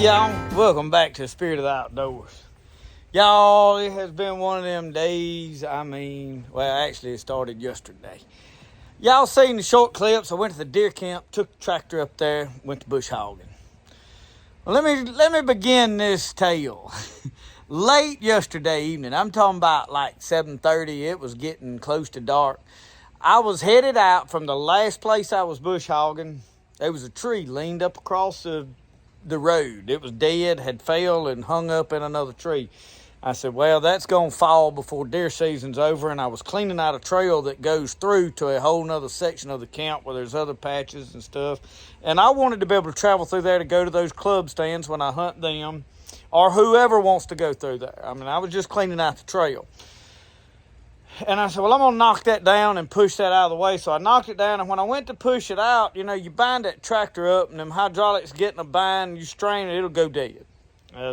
y'all? Welcome back to Spirit of the Outdoors. Y'all, it has been one of them days. Actually it started yesterday. Y'all seen the short clips. I went to the deer camp, took the tractor up there, went to bush hogging. Well, let me begin this tale. Late yesterday evening, I'm talking about like 7:30, it was getting close to dark. I was headed out from the last place I was bush hogging. There was a tree leaned up across the road. It was dead, had fell and hung up in another tree. I said, well, that's going to fall before deer season's over. And I was cleaning out a trail that goes through to a whole nother section of the camp where there's other patches and stuff. And I wanted to be able to travel through there to go to those club stands when I hunt them, or whoever wants to go through there. I was just cleaning out the trail. And I said, well, I'm going to knock that down and push that out of the way. So I knocked it down, and when I went to push it out, you bind that tractor up, and them hydraulics get in a bind, you strain it, it'll go dead.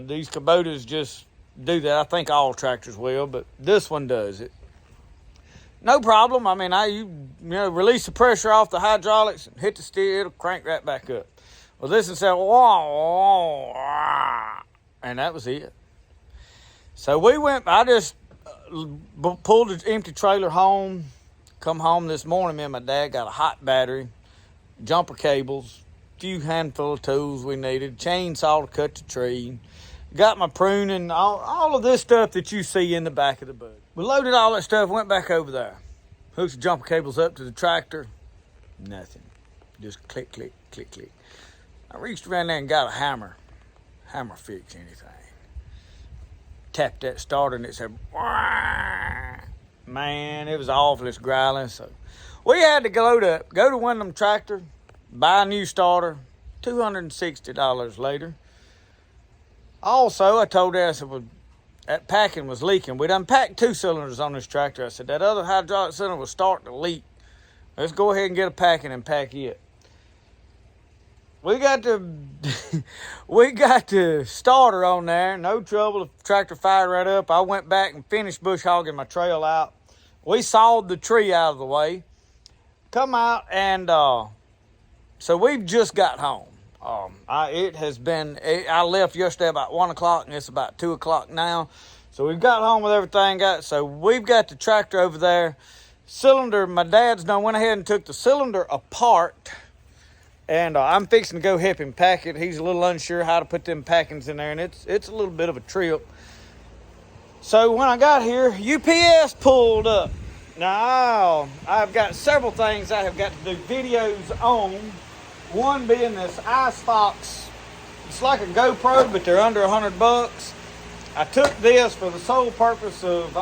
These Kubotas just do that. I think all tractors will, but this one does it. No problem. You release the pressure off the hydraulics and hit the steer, it'll crank right back up. Well, this one said, whoa, and that was it. So I just pulled the empty trailer home, come home this morning. Me and my dad got a hot battery, jumper cables, a few handful of tools we needed, chainsaw to cut the tree, got my pruning, all of this stuff that you see in the back of the boat. We loaded all that stuff, went back over there, hooked the jumper cables up to the tractor, nothing, just click, click, click, click. I reached around there and got a hammer fix anything. Tapped that starter and it said, wah! Man, it was awful, it's growling. So we had to go to one of them tractors, buy a new starter, $260 later. Also, I told her, I said, well, that packing was leaking. We'd unpacked 2 cylinders on this tractor. I said, that other hydraulic cylinder was starting to leak. Let's go ahead and get a packing and pack it. We got the starter on there, no trouble. The tractor fired right up. I went back and finished bush hogging my trail out. We sawed the tree out of the way. Come out and so we've just got home. I left yesterday about 1 o'clock and it's about 2 o'clock now. So we've got home with everything so we've got the tractor over there. Cylinder, my dad's went ahead and took the cylinder apart. And I'm fixing to go help him pack it. He's a little unsure how to put them packings in there, and it's a little bit of a trip. So when I got here, UPS pulled up. Now, I've got several things I have got to do videos on. One being this IceFox. It's like a GoPro, but they're under $100. I took this for the sole purpose of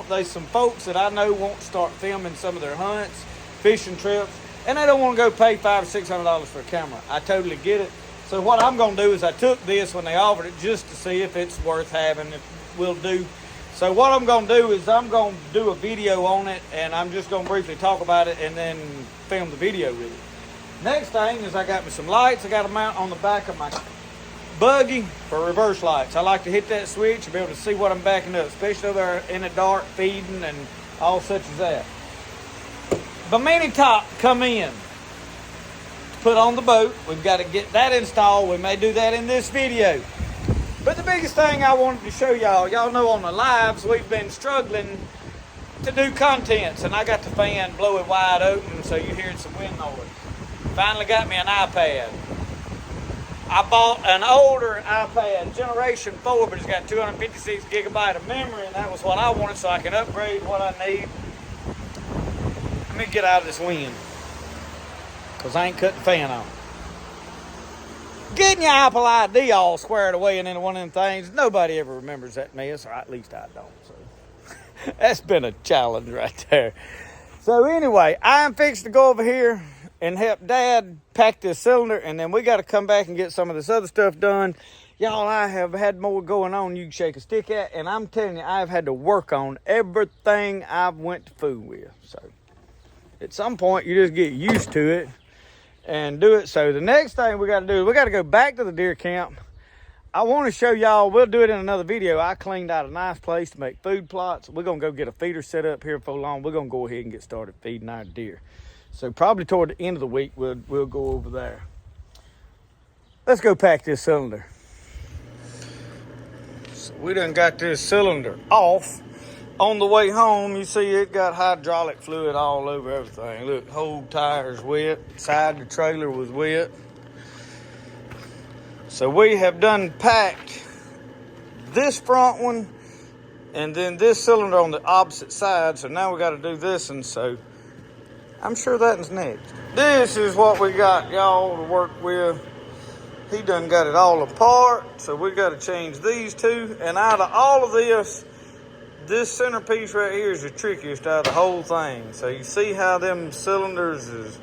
there's some folks that I know won't start filming some of their hunts, fishing trips. And they don't want to go pay $500 or $600 for a camera. I totally get it. So what I'm going to do is I took this when they offered it just to see if it's worth having, if it will do. So what I'm going to do is I'm going to do a video on it, and I'm just going to briefly talk about it and then film the video with it. Next thing is I got me some lights. I got to mount on the back of my buggy for reverse lights. I like to hit that switch and be able to see what I'm backing up, especially over there in the dark feeding and all such as that. Bimini top come in to put on the boat. We've got to get that installed. We may do that in this video. But the biggest thing I wanted to show y'all know on the lives we've been struggling to do contents, and I got the fan blowing wide open so you're hearing some wind noise. Finally got me an iPad. I bought an older iPad, Generation 4, but it's got 256 gigabyte of memory, and that was what I wanted so I can upgrade what I need. Let me get out of this wind, because I ain't cut the fan on. Getting your Apple ID all squared away and into one of them things, nobody ever remembers that mess, or at least I don't. So that's been a challenge right there. So anyway, I'm fixing to go over here and help Dad pack this cylinder, and then we got to come back and get some of this other stuff done. Y'all, I have had more going on you can shake a stick at, and I'm telling you, I've had to work on everything I've went to food with. So at some point, you just get used to it and do it. So the next thing we got to do is we got to go back to the deer camp. I want to show y'all, we'll do it in another video. I cleaned out a nice place to make food plots. We're going to go get a feeder set up here for long. We're going to go ahead and get started feeding our deer. So probably toward the end of the week, we'll go over there. Let's go pack this cylinder. we done got this cylinder off. On the way home, you see it got hydraulic fluid all over everything. Look, whole tire's wet, side of the trailer was wet. So we have done packed this front one and then this cylinder on the opposite side. So now we got to do this, and so I'm sure that's next. This is what we got, y'all, to work with. He done got it all apart, so we got to change these two. And out of all of this centerpiece right here is the trickiest out of the whole thing. So you see how them cylinders is,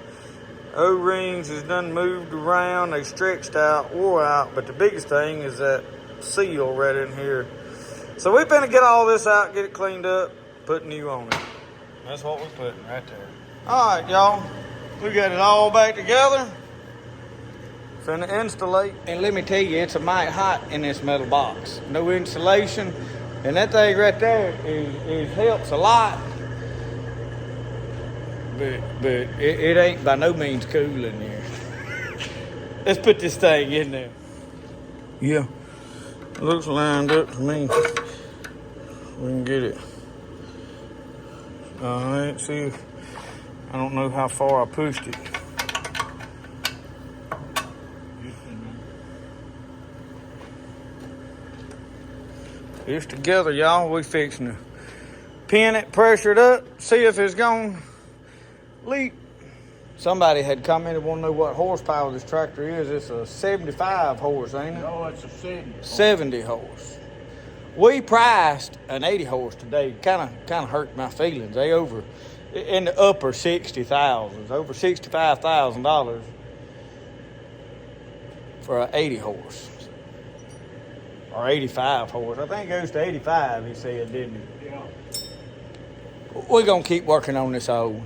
O-rings is done moved around, they stretched out, wore out, but the biggest thing is that seal right in here. So we're gonna get all this out, get it cleaned up, put new on it. That's what we're putting right there. All right, y'all, we got it all back together. Finna installate. And let me tell you, it's a mite hot in this metal box. No insulation. And that thing right there is helps a lot. But it ain't by no means cool in here. Let's put this thing in there. Yeah. It looks lined up to me. We can get it. Alright, see if, I don't know how far I pushed it. It's together, y'all. We fixing to pin it, pressure it up, see if it's gonna leak. Somebody had commented, want to know what horsepower this tractor is. It's a 75 horse, ain't it? No, it's a 70. 70 horse. We priced an 80 horse today. Kind of hurt my feelings. They over in the upper 60,000s, over $65,000 for an 80 horse. Or 85 horse. I think it goes to 85, he said, didn't he? Yeah. We're going to keep working on this old.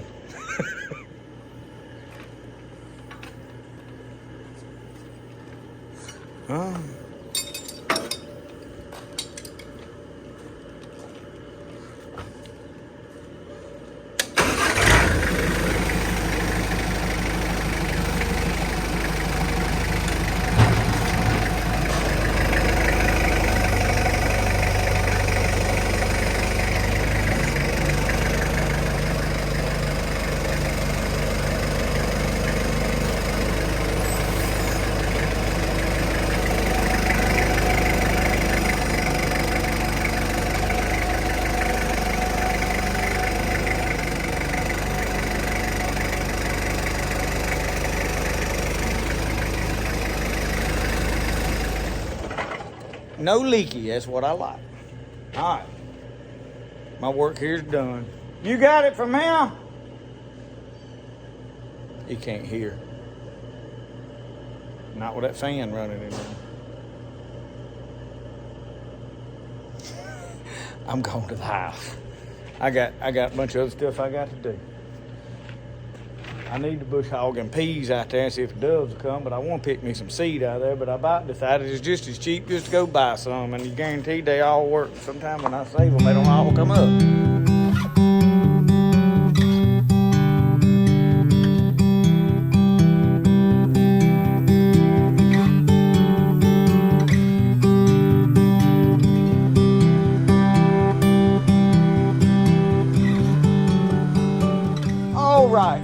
No leaky, that's what I like. All right. My work here's done. You got it from him? He can't hear. Not with that fan running in there. I'm going to the house. I got a bunch of other stuff I got to do. I need to bush hog and peas out there and see if the doves will come, but I want to pick me some seed out of there, but I about decided it's just as cheap just to go buy some, and you guaranteed they all work. Sometimes when I save them, they don't all come up.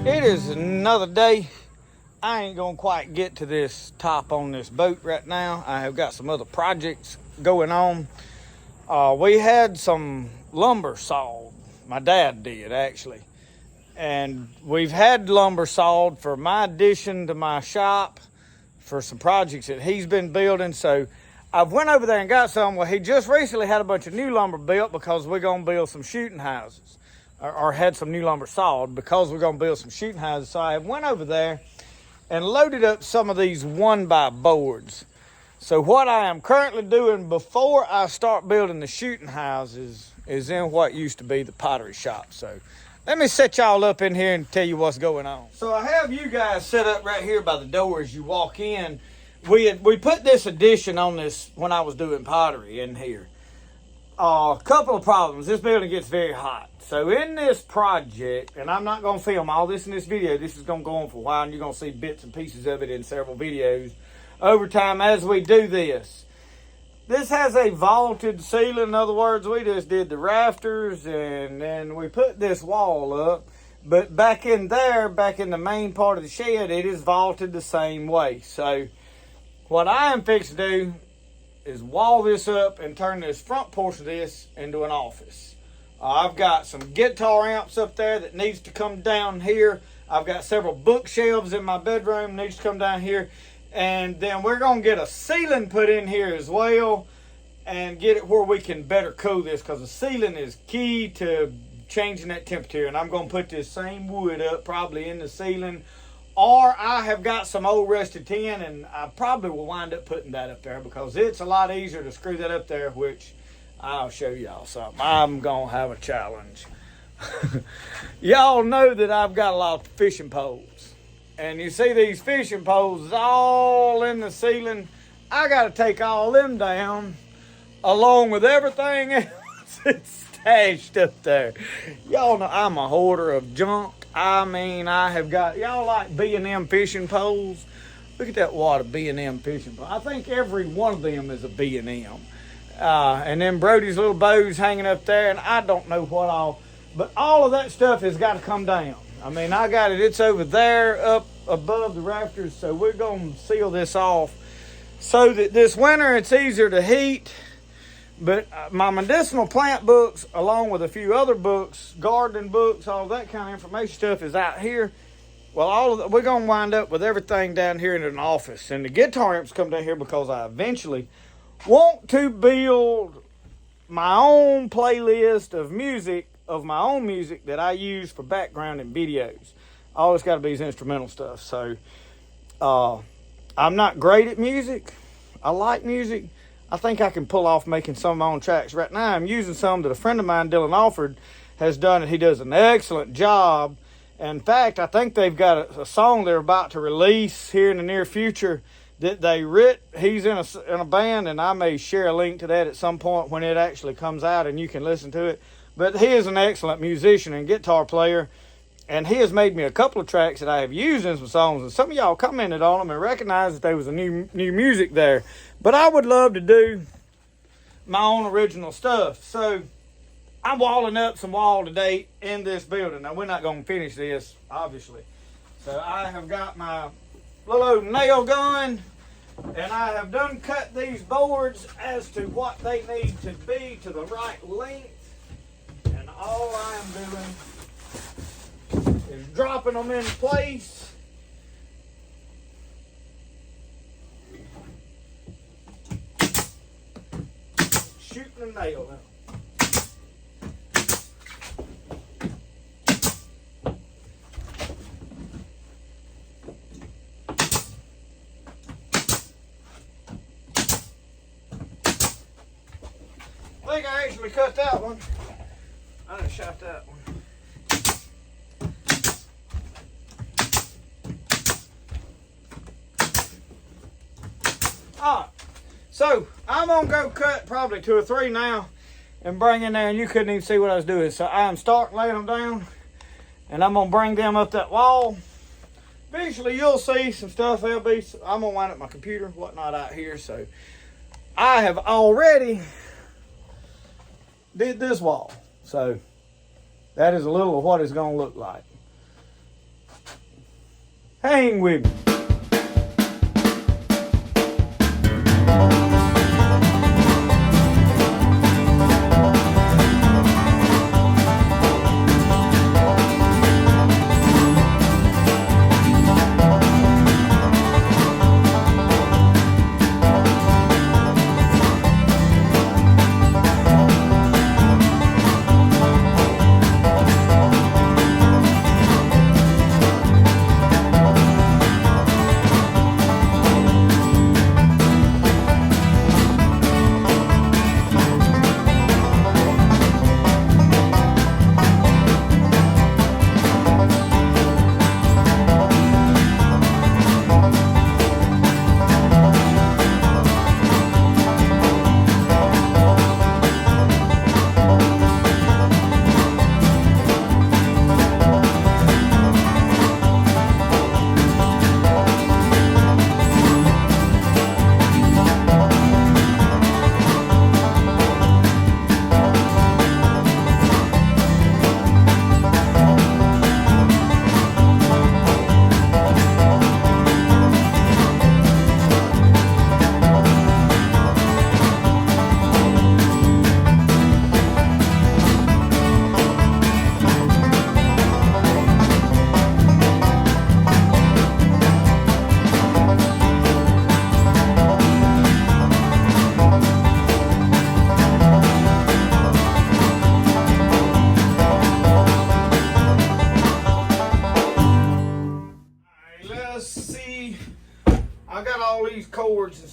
It is another day. I ain't gonna quite get to this top on this boat right now. I have got some other projects going on. We had some lumber sawed. My dad did, actually. And we've had lumber sawed for my addition to my shop for some projects that he's been building. So I've went over there and got some. Well, he just recently had a bunch of new lumber built because we're gonna build some shooting houses. Or had some new lumber sawed because we're going to build some shooting houses. So I went over there and loaded up some of these 1x boards. So what I am currently doing before I start building the shooting houses is in what used to be the pottery shop. So let me set y'all up in here and tell you what's going on. So I have you guys set up right here by the door as you walk in. We put this addition on this when I was doing pottery in here. A couple of problems. This building gets very hot. So in this project, and I'm not going to film all this in this video. This is going to go on for a while, and you're going to see bits and pieces of it in several videos over time as we do this. This has a vaulted ceiling. In other words, we just did the rafters and then we put this wall up. But back in there, back in the main part of the shed, it is vaulted the same way. So what I am fixing to do is wall this up and turn this front portion of this into an office. I've got some guitar amps up there that needs to come down here. I've got several bookshelves in my bedroom needs to come down here. And then we're going to get a ceiling put in here as well and get it where we can better cool this, because the ceiling is key to changing that temperature. And I'm going to put this same wood up probably in the ceiling, or I have got some old rusted tin and I probably will wind up putting that up there because it's a lot easier to screw that up there, which I'll show y'all something. I'm going to have a challenge. Y'all know that I've got a lot of fishing poles. And you see these fishing poles all in the ceiling. I got to take all them down along with everything else that's stashed up there. Y'all know I'm a hoarder of junk. I mean, I have got, y'all like B&M fishing poles? Look at that water B&M fishing pole. I think every one of them is a B&M. And then Brody's little bows hanging up there, and I don't know what all. But all of that stuff has got to come down. I mean, I got it. It's over there up above the rafters, so we're going to seal this off so that this winter it's easier to heat. But my medicinal plant books, along with a few other books, gardening books, all that kind of information stuff is out here. Well, we're going to wind up with everything down here in an office. And the guitar amps come down here because I eventually want to build my own playlist of music, of my own music that I use for background and videos. All it's got to be is instrumental stuff. So I'm not great at music. I like music. I think I can pull off making some of my own tracks. Right now I'm using some that a friend of mine, Dylan Alford, has done, and he does an excellent job. In fact, I think they've got a song they're about to release here in the near future that they writ. He's in a band, and I may share a link to that at some point when it actually comes out and you can listen to it. But he is an excellent musician and guitar player, and he has made me a couple of tracks that I have used in some songs, and some of y'all commented on them and recognized that there was a new music there. But I would love to do my own original stuff. So I'm walling up some wall today in this building. Now, we're not going to finish this, obviously. So I have got my little old nail gun, and I have done cut these boards as to what they need to be to the right length. And all I am doing is dropping them in place. Shooting a nail out. I think I actually cut that one. I done shot that one. Alright, so I'm gonna go cut probably 2 or 3 now and bring in there, and you couldn't even see what I was doing. So I'm starting laying them down, and I'm gonna bring them up that wall. Eventually you'll see some stuff. I'm gonna wind up my computer, whatnot out here. So I have already did this wall. So that is a little of what it's gonna look like. Hang with me.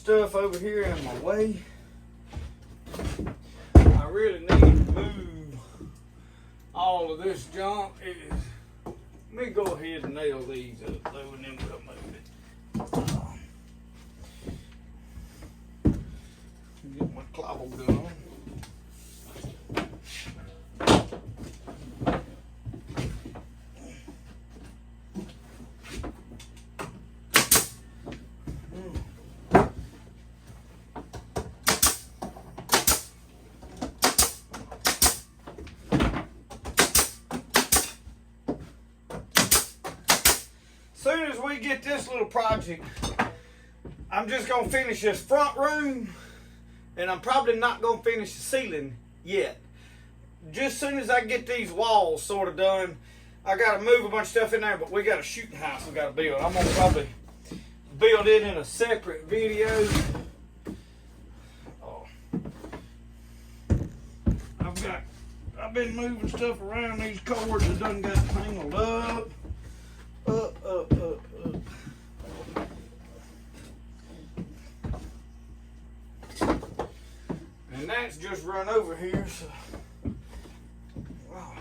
stuff over here in my way. I really need to move all of this junk. Let me go ahead and nail these up though, and then we'll move it. Get my claw gun. Soon as we get this little project, I'm just gonna finish this front room, and I'm probably not gonna finish the ceiling yet. Just soon as I get these walls sort of done, I gotta move a bunch of stuff in there, but we got a shooting house we gotta build. I'm gonna probably build it in a separate video. Oh. I've been moving stuff around. These cords that done got tangled up. Up. And that's just run over here, so. Wow.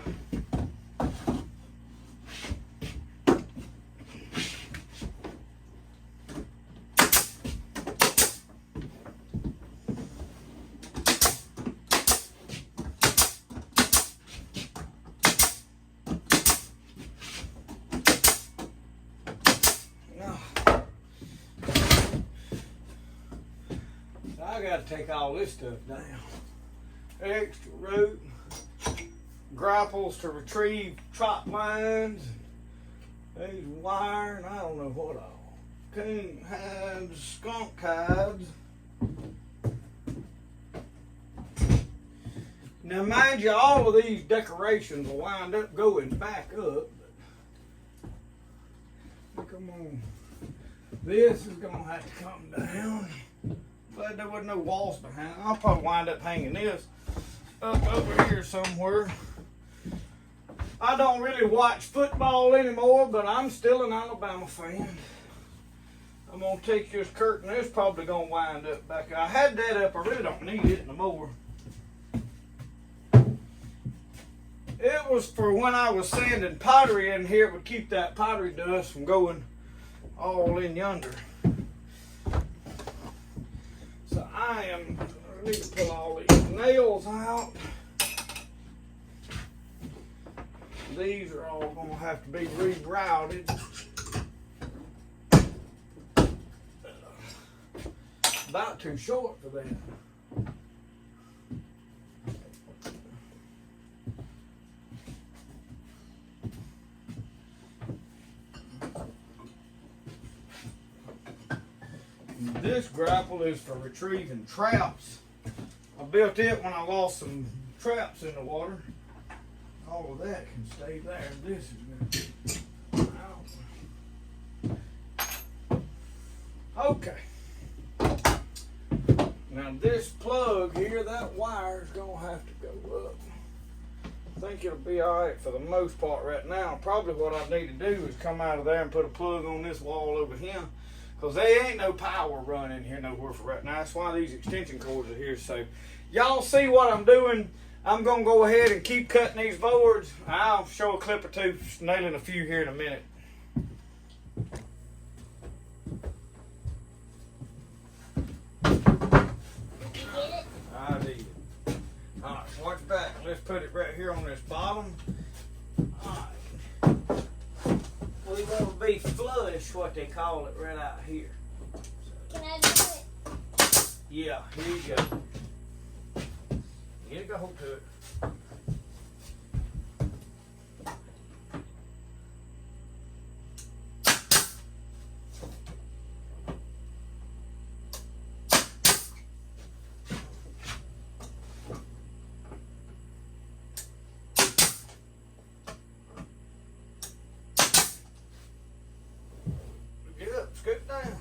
I gotta take all this stuff down. Extra rope, grapples to retrieve trot lines, these wire, and I don't know what all. Coon hides, skunk hides. Now mind you, all of these decorations will wind up going back up. But come on. This is gonna have to come down. Glad there wasn't no walls behind. I'll probably wind up hanging this up over here somewhere. I don't really watch football anymore, but I'm still an Alabama fan. I'm gonna take this curtain. It's probably gonna wind up back. I had that up. I really don't need it no more. It was for when I was sanding pottery in here. It would keep that pottery dust from going all in yonder. So I need to pull all these nails out. These are all going to have to be rerouted. About too short for that. This grapple is for retrieving traps. I built it when I lost some traps in the water. All of that can stay there. This is going out. Okay. Now this plug here, that wire is going to have to go up. I think it'll be alright for the most part right now. Probably what I need to do is come out of there and put a plug on this wall over here. Because there ain't no power running here nowhere for right now. That's why these extension cords are here. So y'all see what I'm doing. I'm going to go ahead and keep cutting these boards. I'll show a clip or two, nailing a few here in a minute. I did. Alright, watch back. Let's put it right here on this bottom. Alright. We want to be flush, what they call it, right out here. Can I do it? Yeah, here you go. Here you go to it. Get up, scoot down.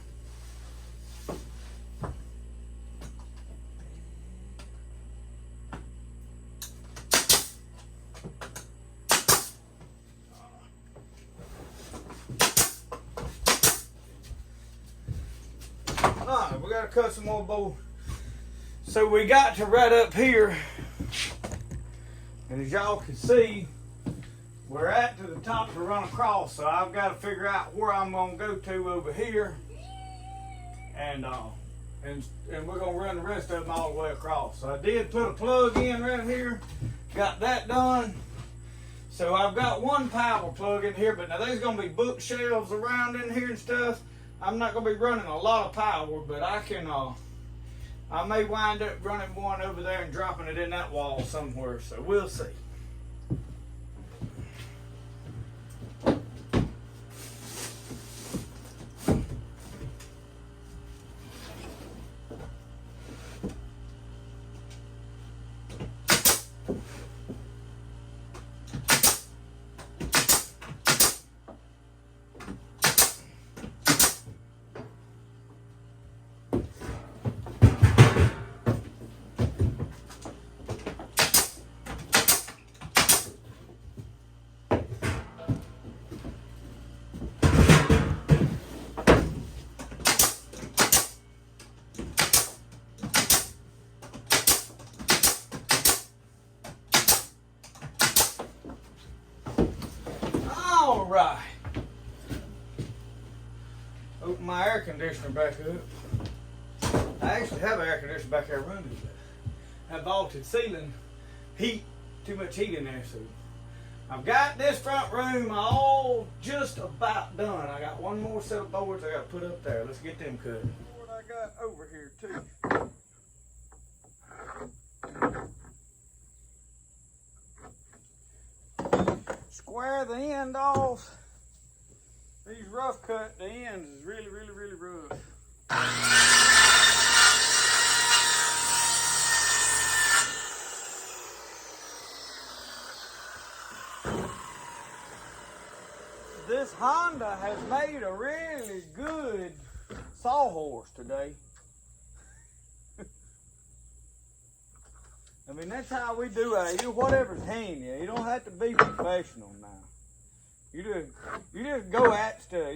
gotta cut some more board. So we got to right up here, and as y'all can see, we're at to the top to run across. So I've got to figure out where I'm gonna go to over here, and we're gonna run the rest of them all the way across. So I did put a plug in right here, got that done. So I've got one power plug in here, but now there's gonna be bookshelves around in here and stuff. I'm not gonna be running a lot of power, but I may wind up running one over there and dropping it in that wall somewhere. So we'll see. All right. Open my air conditioner back up. I actually have an air conditioner back there running. That vaulted ceiling, heat, too much heat in there. So I've got this front room all just about done. I got one more set of boards I got to put up there. Let's get them cut. What I got over here too. Square the end off. These rough cut, the ends is really rough. This Honda has made a really good sawhorse today. I mean, that's how we do it. You do whatever's handy. You don't have to be professional now. You just go at stuff.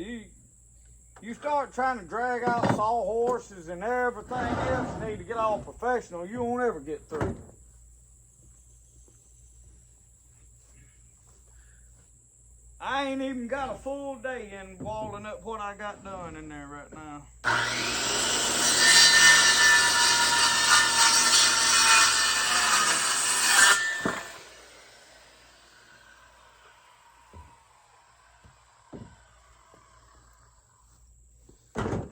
You start trying to drag out sawhorses and everything else, you need to get all professional. You won't ever get through. I ain't even got a full day in walling up what I got done in there right now.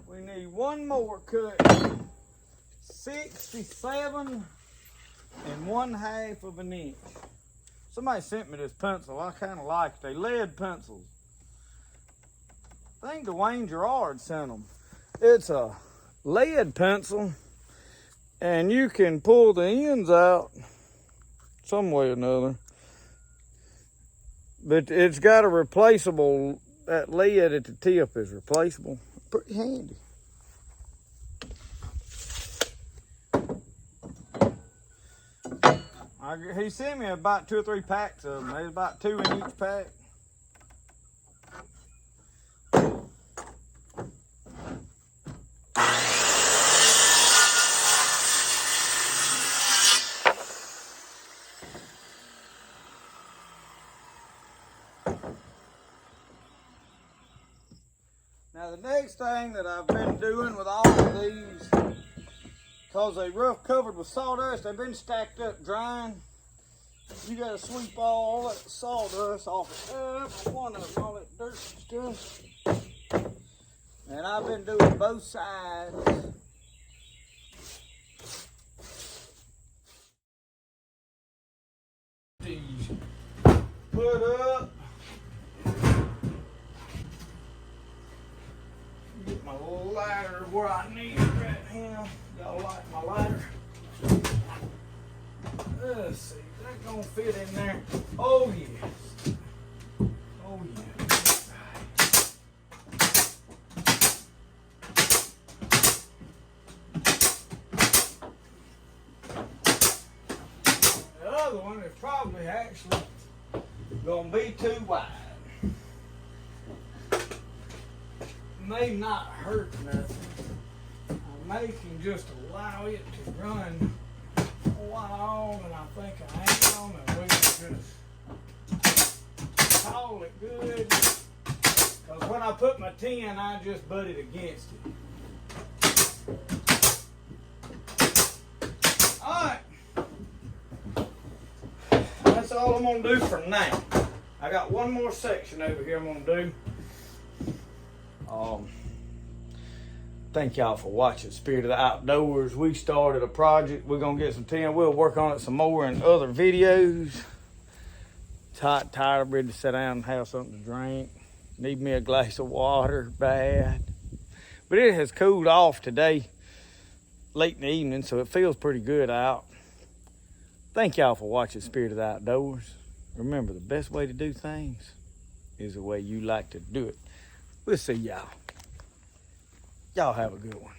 We need one more cut, 67 1/2 of an inch. Somebody sent me this pencil. I kind of like it. They lead pencils. I think Dwayne Gerard sent them. It's a lead pencil, and you can pull the ends out some way or another. But it's got a replaceable, that lead at the tip is replaceable. Pretty handy. He sent me about 2 or 3 packs of them. There's about 2 in each pack. Now the next thing that I've been doing with all of these, because they rough covered with sawdust, they've been stacked up drying. You gotta sweep all that sawdust off one of them, all that dirt and stuff. And I've been doing both sides. These put up. Get my little ladder where I need it right now. Y'all like my ladder? Let's see, that gonna fit in there. Oh yes. Oh yeah. The other one is probably actually gonna be too wide. May not hurt nothing. I making just allow it to run a while, and I think I am, and we can just call it good. Because when I put my 10, I just butted against it. Alright. That's all I'm going to do for now. I got one more section over here I'm going to do. Thank y'all for watching Spirit of the Outdoors. We started a project. We're going to get some tin. We'll work on it some more in other videos. It's hot, tired, ready to sit down and have something to drink. Need me a glass of water bad. But it has cooled off today, late in the evening, so it feels pretty good out. Thank y'all for watching Spirit of the Outdoors. Remember, the best way to do things is the way you like to do it. We'll see y'all. Y'all have a good one.